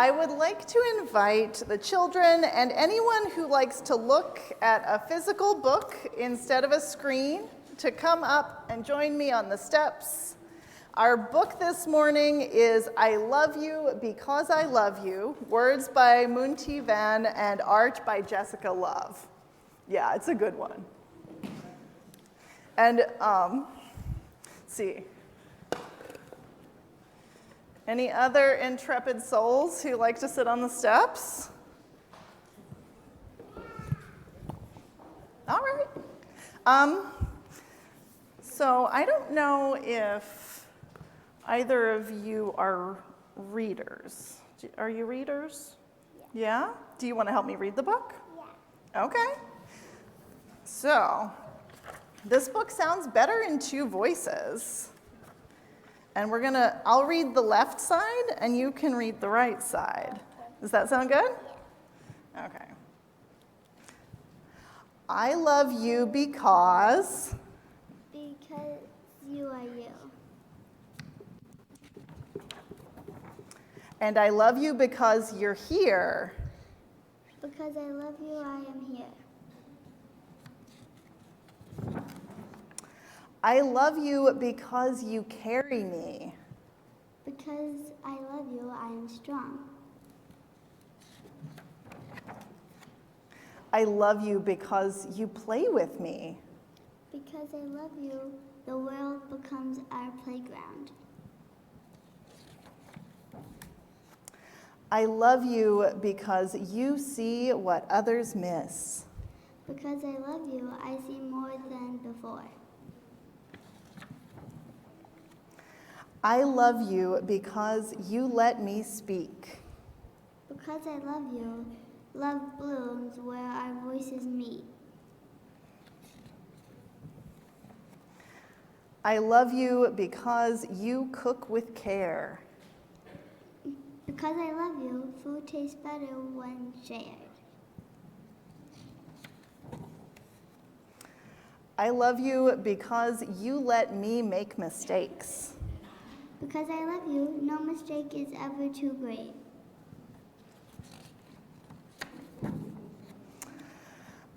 I would like to invite the children and anyone who likes to look at a physical book instead of a screen to come up and join me on the steps. Our book this morning is I Love You Because I Love You, words by Munti Van and art by Jessica Love. Yeah, it's a good one. And, see. Any other intrepid souls who like to sit on the steps? All right. So I don't know if either of you are readers. Are you readers? Yeah. Do you want to help me read the book? Yeah. Okay. So this book sounds better in two voices. And I'll read the left side, and you can read the right side. Does that sound good? Yeah. Okay. I love you because... Because you are you. And I love you because you're here. Because I love you, I am here. I love you because you carry me. Because I love you, I am strong. I love you because you play with me. Because I love you, the world becomes our playground. I love you because you see what others miss. Because I love you, I see more than before. I love you because you let me speak. Because I love you, love blooms where our voices meet. I love you because you cook with care. Because I love you, food tastes better when shared. I love you because you let me make mistakes. Because I love you, no mistake is ever too great.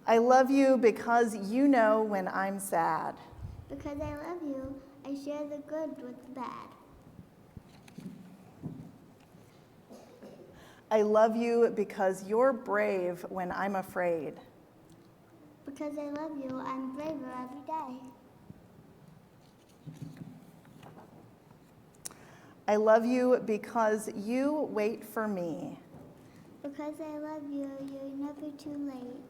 I love you because you know when I'm sad. Because I love you, I share the good with the bad. I love you because you're brave when I'm afraid. Because I love you, I'm braver every day. I love you because you wait for me. Because I love you, you're never too late.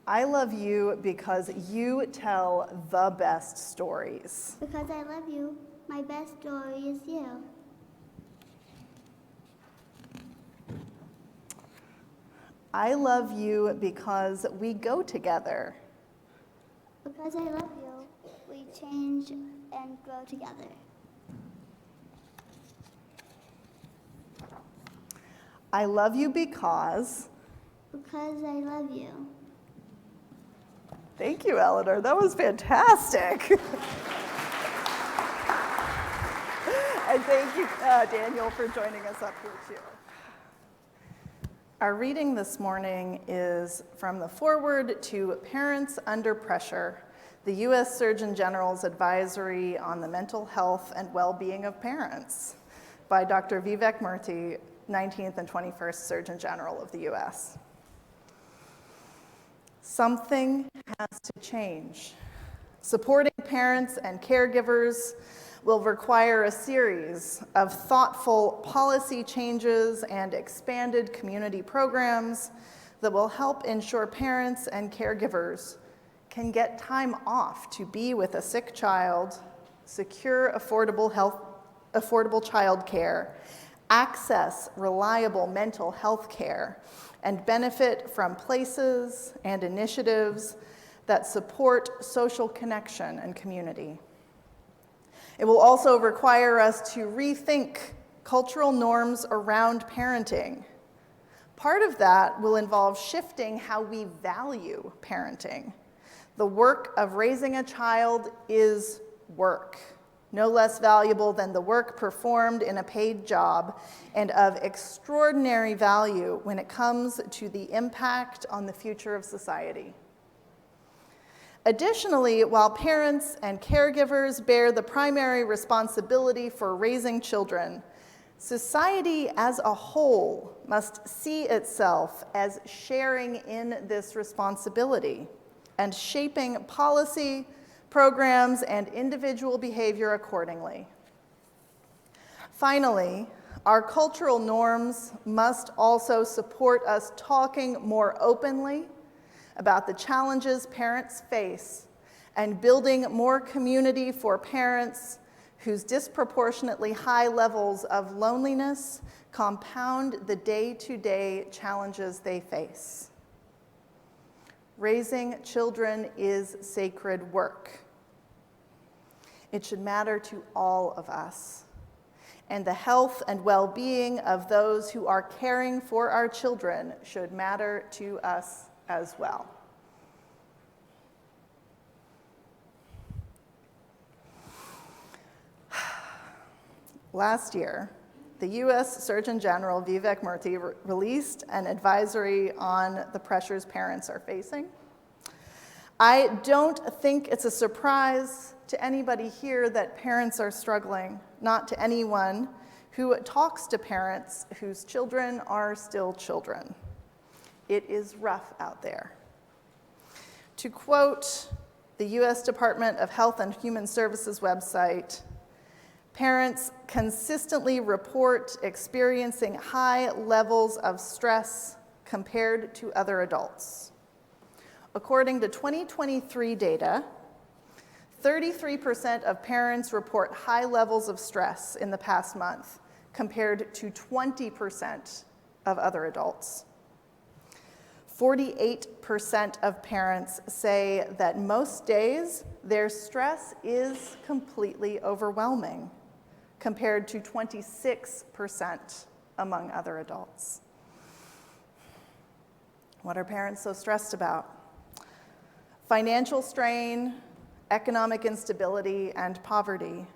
I love you because you tell the best stories. Because I love you, my best story is you. I love you because we go together. Because I love you, we change and grow together. I love you because... Because I love you. Thank you, Eleanor. That was fantastic. And thank you, Daniel, for joining us up here, too. Our reading this morning is from the foreword to Parents Under Pressure, the U.S. Surgeon General's Advisory on the Mental Health and Well-Being of Parents by Dr. Vivek Murthy, 19th and 21st Surgeon General of the U.S. Something has to change. Supporting parents and caregivers will require a series of thoughtful policy changes and expanded community programs that will help ensure parents and caregivers can get time off to be with a sick child, secure affordable child care, access reliable mental health care, and benefit from places and initiatives that support social connection and community. It will also require us to rethink cultural norms around parenting. Part of that will involve shifting how we value parenting. The work of raising a child is work. no less valuable than the work performed in a paid job, and of extraordinary value when it comes to the impact on the future of society. Additionally, while parents and caregivers bear the primary responsibility for raising children, society as a whole must see itself as sharing in this responsibility and shaping policy, programs, and individual behavior accordingly. Finally, our cultural norms must also support us talking more openly about the challenges parents face and building more community for parents whose disproportionately high levels of loneliness compound the day-to-day challenges they face. Raising children is sacred work. It should matter to all of us, and the health and well-being of those who are caring for our children should matter to us as well. Last year, the U.S. Surgeon General Vivek Murthy released an advisory on the pressures parents are facing. I don't think it's a surprise to anybody here that parents are struggling, not to anyone who talks to parents whose children are still children. It is rough out there. To quote the U.S. Department of Health and Human Services website, parents consistently report experiencing high levels of stress compared to other adults. According to 2023 data, 33% of parents report high levels of stress in the past month, compared to 20% of other adults. 48% of parents say that most days their stress is completely overwhelming, compared to 26% among other adults. What are parents so stressed about? Financial strain, economic instability, and poverty.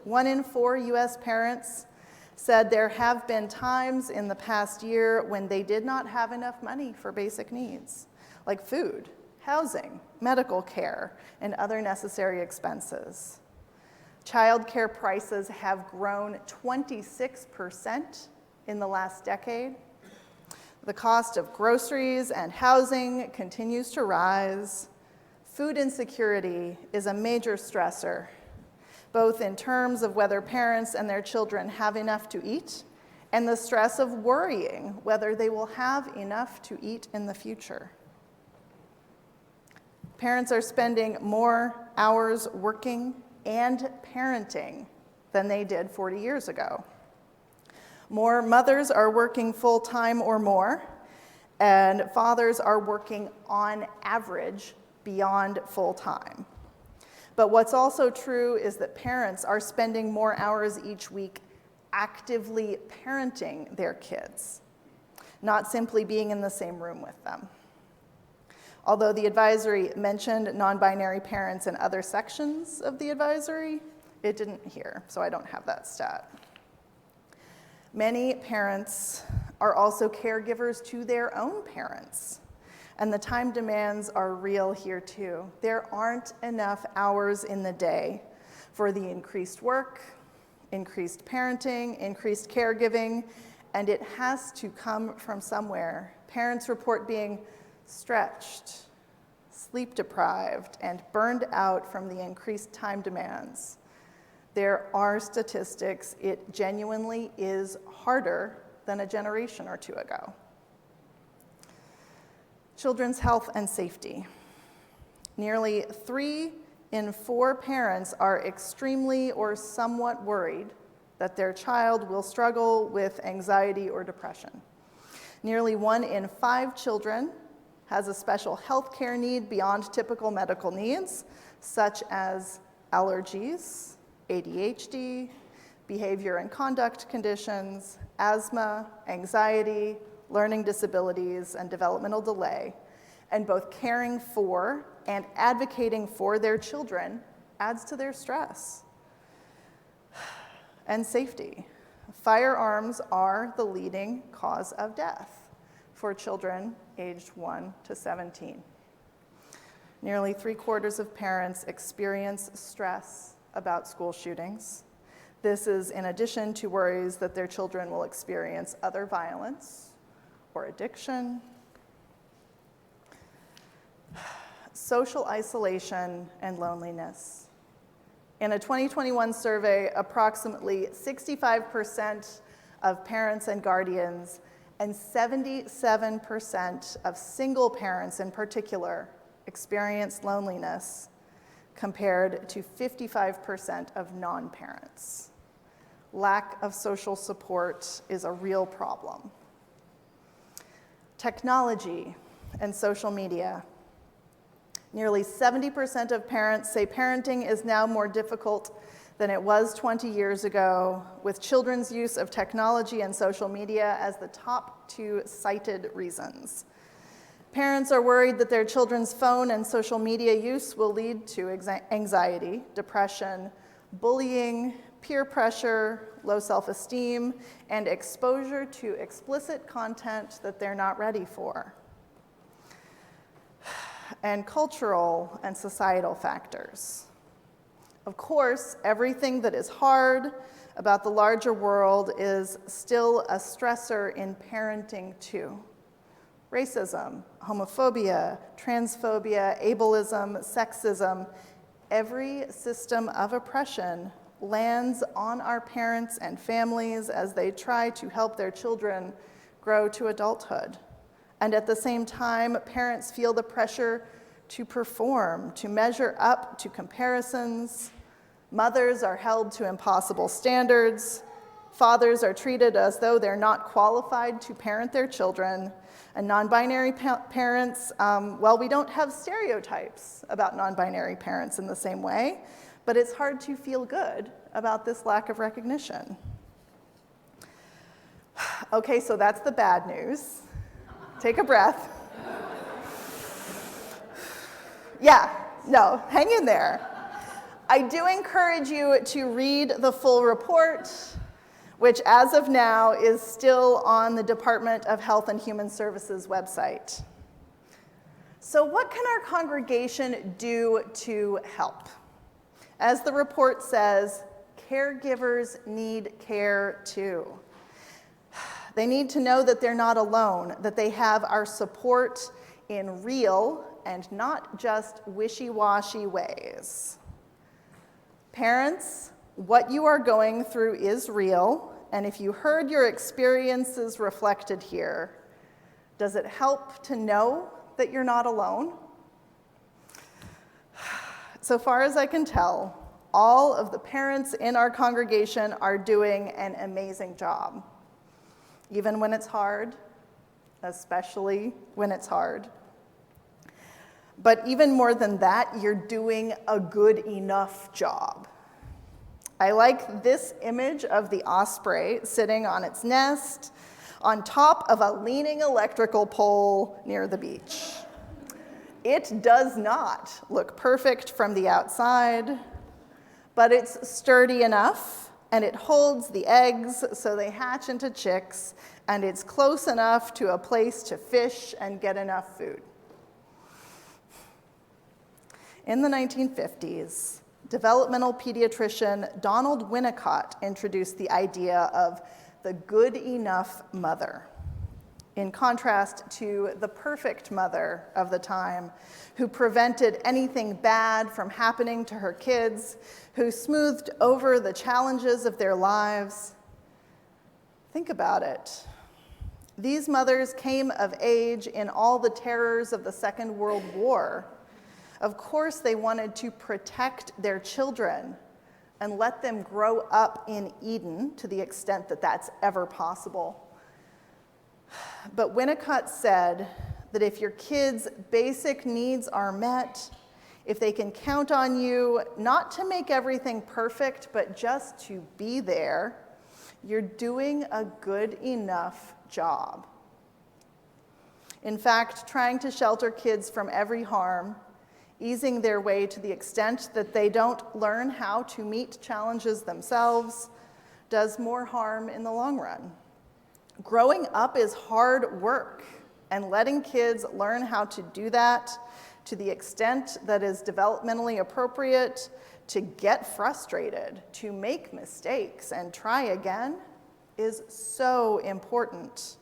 1 in 4 U.S. parents said there have been times in the past year when they did not have enough money for basic needs, like food, housing, medical care, and other necessary expenses. Childcare prices have grown 26% in the last decade. The cost of groceries and housing continues to rise. Food insecurity is a major stressor, both in terms of whether parents and their children have enough to eat, and the stress of worrying whether they will have enough to eat in the future. Parents are spending more hours working and parenting than they did 40 years ago. More mothers are working full-time or more, and fathers are working on average beyond full-time. But what's also true is that parents are spending more hours each week actively parenting their kids, not simply being in the same room with them. Although the advisory mentioned non-binary parents in other sections of the advisory, it didn't here, so I don't have that stat. Many parents are also caregivers to their own parents, and the time demands are real here too. There aren't enough hours in the day for the increased work, increased parenting, increased caregiving, and it has to come from somewhere. Parents report being stretched, sleep deprived, and burned out from the increased time demands. There are statistics. It genuinely is harder than a generation or two ago. Children's health and safety. Nearly 3 in 4 parents are extremely or somewhat worried that their child will struggle with anxiety or depression. Nearly 1 in 5 children has a special health care need beyond typical medical needs, such as allergies, ADHD, behavior and conduct conditions, asthma, anxiety, learning disabilities, and developmental delay. And both caring for and advocating for their children adds to their stress. and safety. Firearms are the leading cause of death for children aged 1 to 17. Nearly 3/4 of parents experience stress about school shootings. This is in addition to worries that their children will experience other violence or addiction. Social isolation and loneliness. In a 2021 survey, approximately 65% of parents and guardians and 77% of single parents in particular experience loneliness, compared to 55% of non-parents. Lack of social support is a real problem. Technology and social media. Nearly 70% of parents say parenting is now more difficult than it was 20 years ago, with children's use of technology and social media as the top 2 cited reasons. Parents are worried that their children's phone and social media use will lead to anxiety, depression, bullying, peer pressure, low self-esteem, and exposure to explicit content that they're not ready for. And cultural and societal factors. Of course, everything that is hard about the larger world is still a stressor in parenting too. Racism, homophobia, transphobia, ableism, sexism, every system of oppression lands on our parents and families as they try to help their children grow to adulthood. And at the same time, parents feel the pressure to perform, to measure up to comparisons. Mothers are held to impossible standards. Fathers are treated as though they're not qualified to parent their children. And non-binary parents, well, we don't have stereotypes about non-binary parents in the same way, but it's hard to feel good about this lack of recognition. Okay, so that's the bad news. Take a breath. Yeah, no, hang in there. I do encourage you to read the full report, which as of now is still on the Department of Health and Human Services website. So what can our congregation do to help? As the report says, caregivers need care too. They need to know that they're not alone, that they have our support in real and not just wishy-washy ways. Parents, what you are going through is real, and if you heard your experiences reflected here, does it help to know that you're not alone? So far as I can tell, all of the parents in our congregation are doing an amazing job, even when it's hard, especially when it's hard. But even more than that, you're doing a good enough job. I like this image of the osprey sitting on its nest on top of a leaning electrical pole near the beach. It does not look perfect from the outside, but it's sturdy enough and it holds the eggs so they hatch into chicks, and it's close enough to a place to fish and get enough food. In the 1950s, developmental pediatrician Donald Winnicott introduced the idea of the good enough mother, in contrast to the perfect mother of the time, who prevented anything bad from happening to her kids, who smoothed over the challenges of their lives. Think about it. These mothers came of age in all the terrors of the Second World War. Of course, they wanted to protect their children and let them grow up in Eden to the extent that that's ever possible. But Winnicott said that if your kids' basic needs are met, if they can count on you not to make everything perfect, but just to be there, you're doing a good enough job. In fact, trying to shelter kids from every harm, easing their way to the extent that they don't learn how to meet challenges themselves, does more harm in the long run. Growing up is hard work, and letting kids learn how to do that to the extent that is developmentally appropriate, to get frustrated, to make mistakes and try again, is so important.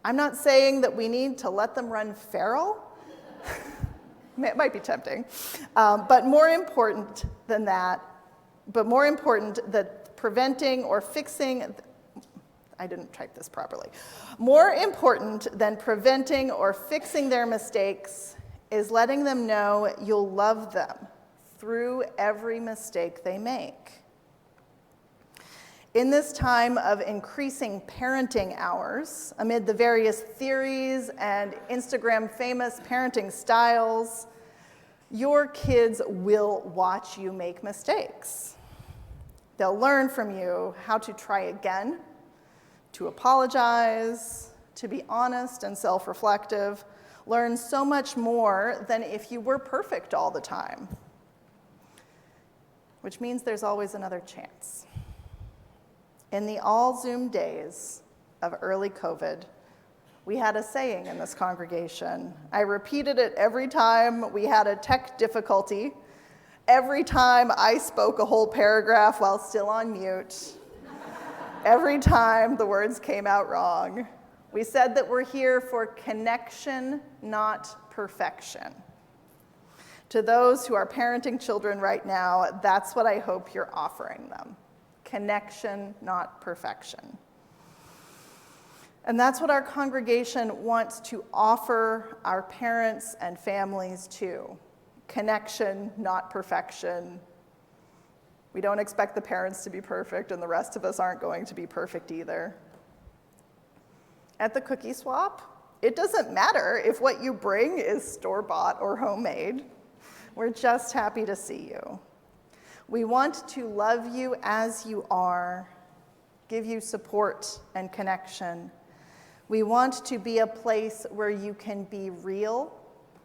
I'm not saying that we need to let them run feral. It might be tempting, but more important than that, preventing or fixing, I didn't type this properly. More important than preventing or fixing their mistakes is letting them know you'll love them through every mistake they make. In this time of increasing parenting hours, amid the various theories and Instagram famous parenting styles, your kids will watch you make mistakes. They'll learn from you how to try again, to apologize, to be honest and self-reflective, learn so much more than if you were perfect all the time, which means there's always another chance. In the all-Zoom days of early COVID, we had a saying in this congregation. I repeated it every time we had a tech difficulty, every time I spoke a whole paragraph while still on mute, every time the words came out wrong. We said that we're here for connection, not perfection. To those who are parenting children right now, that's what I hope you're offering them. Connection, not perfection. And that's what our congregation wants to offer our parents and families too. Connection, not perfection. We don't expect the parents to be perfect, and the rest of us aren't going to be perfect either. At the cookie swap, it doesn't matter if what you bring is store-bought or homemade. We're just happy to see you. We want to love you as you are, give you support and connection. We want to be a place where you can be real,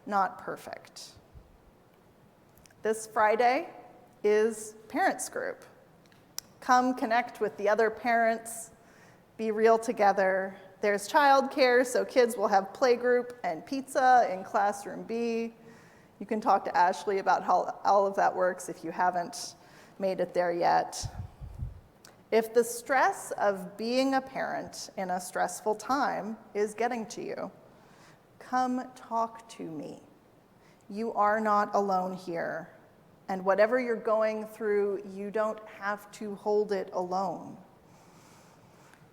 not perfect. This Friday is Parents Group. Come connect with the other parents, be real together. There's childcare, so kids will have playgroup and pizza in classroom B. You can talk to Ashley about how all of that works if you haven't made it there yet. If the stress of being a parent in a stressful time is getting to you, come talk to me. You are not alone here. And whatever you're going through, you don't have to hold it alone.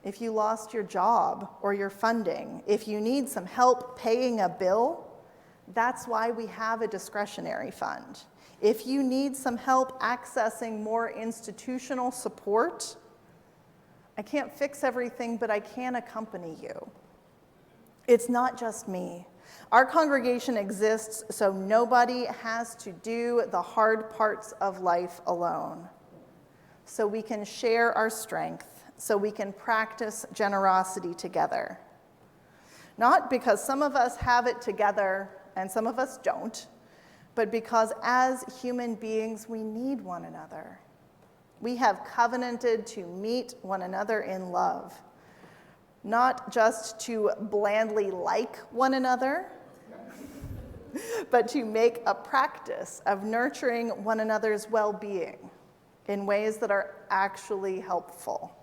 If you lost your job or your funding, if you need some help paying a bill, that's why we have a discretionary fund. If you need some help accessing more institutional support, I can't fix everything, but I can accompany you. It's not just me. Our congregation exists so nobody has to do the hard parts of life alone. So we can share our strength, so we can practice generosity together. Not because some of us have it together and some of us don't, but because as human beings, we need one another. We have covenanted to meet one another in love, not just to blandly like one another, but to make a practice of nurturing one another's well-being in ways that are actually helpful,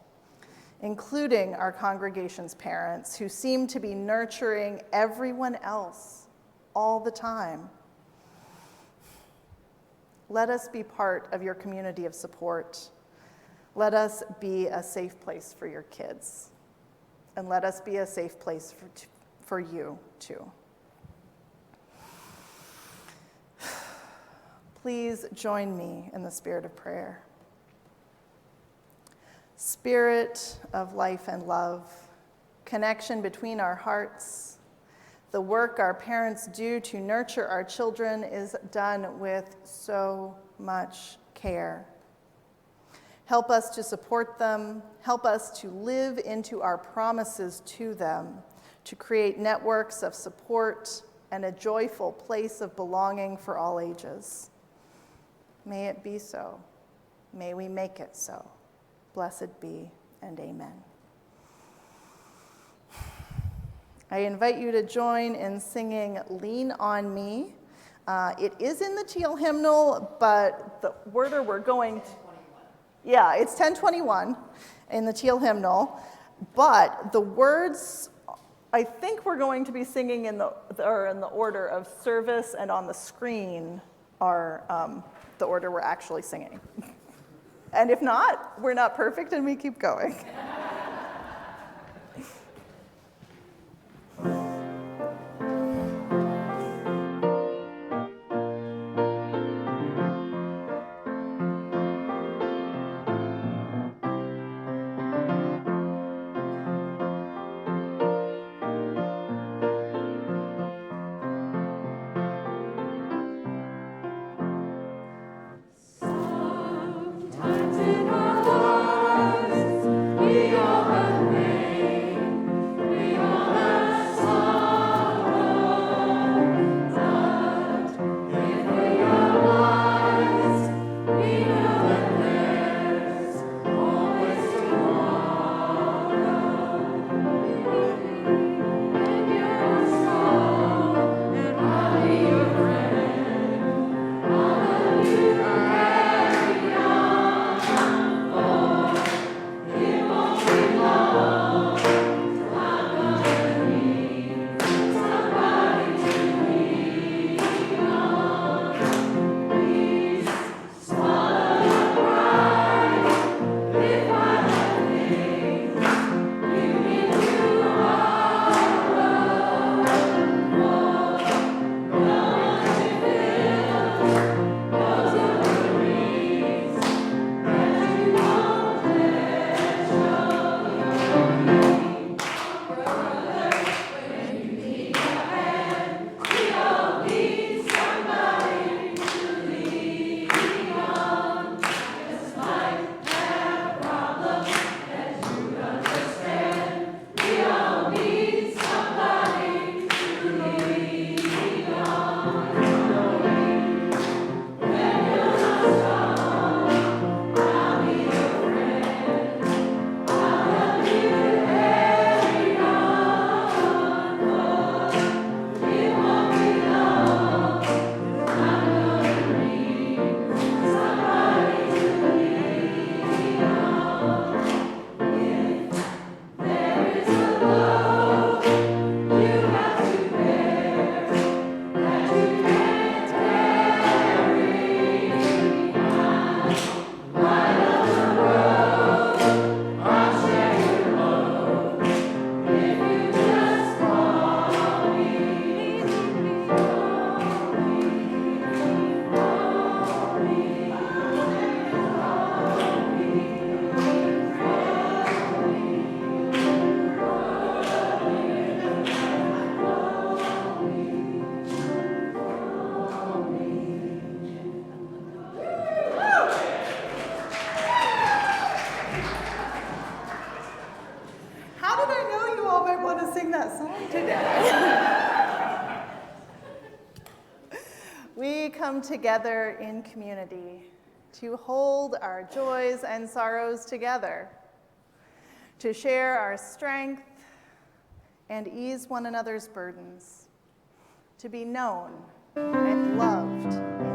including our congregation's parents who seem to be nurturing everyone else all the time. Let us be part of your community of support. Let us be a safe place for your kids. And let us be a safe place for you, too. Please join me in the spirit of prayer. Spirit of life and love, connection between our hearts, the work our parents do to nurture our children is done with so much care. Help us to support them. Help us to live into our promises to them, to create networks of support and a joyful place of belonging for all ages. May it be so. May we make it so. Blessed be, and amen. I invite you to join in singing Lean on Me. It is in the teal hymnal, but the order we're going to... Yeah, it's 1021 in the teal hymnal, but the words I think we're going to be singing in the order of service, and on the screen are the order we're actually singing. And if not, we're not perfect and we keep going. We come together in community to hold our joys and sorrows together, to share our strength and ease one another's burdens, to be known and loved in community.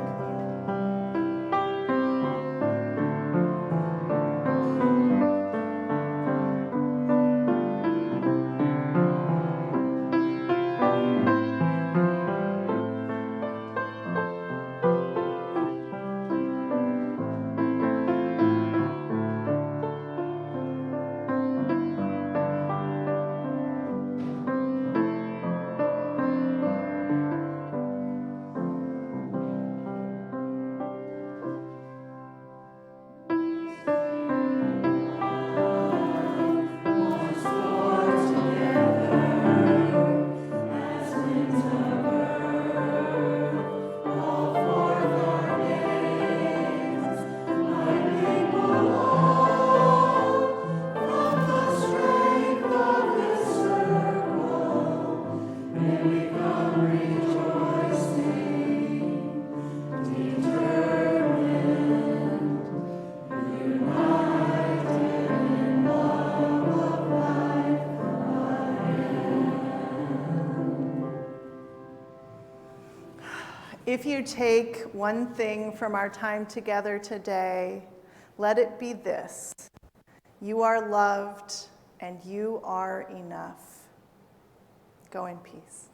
If you take one thing from our time together today, let it be this: you are loved and you are enough. Go in peace.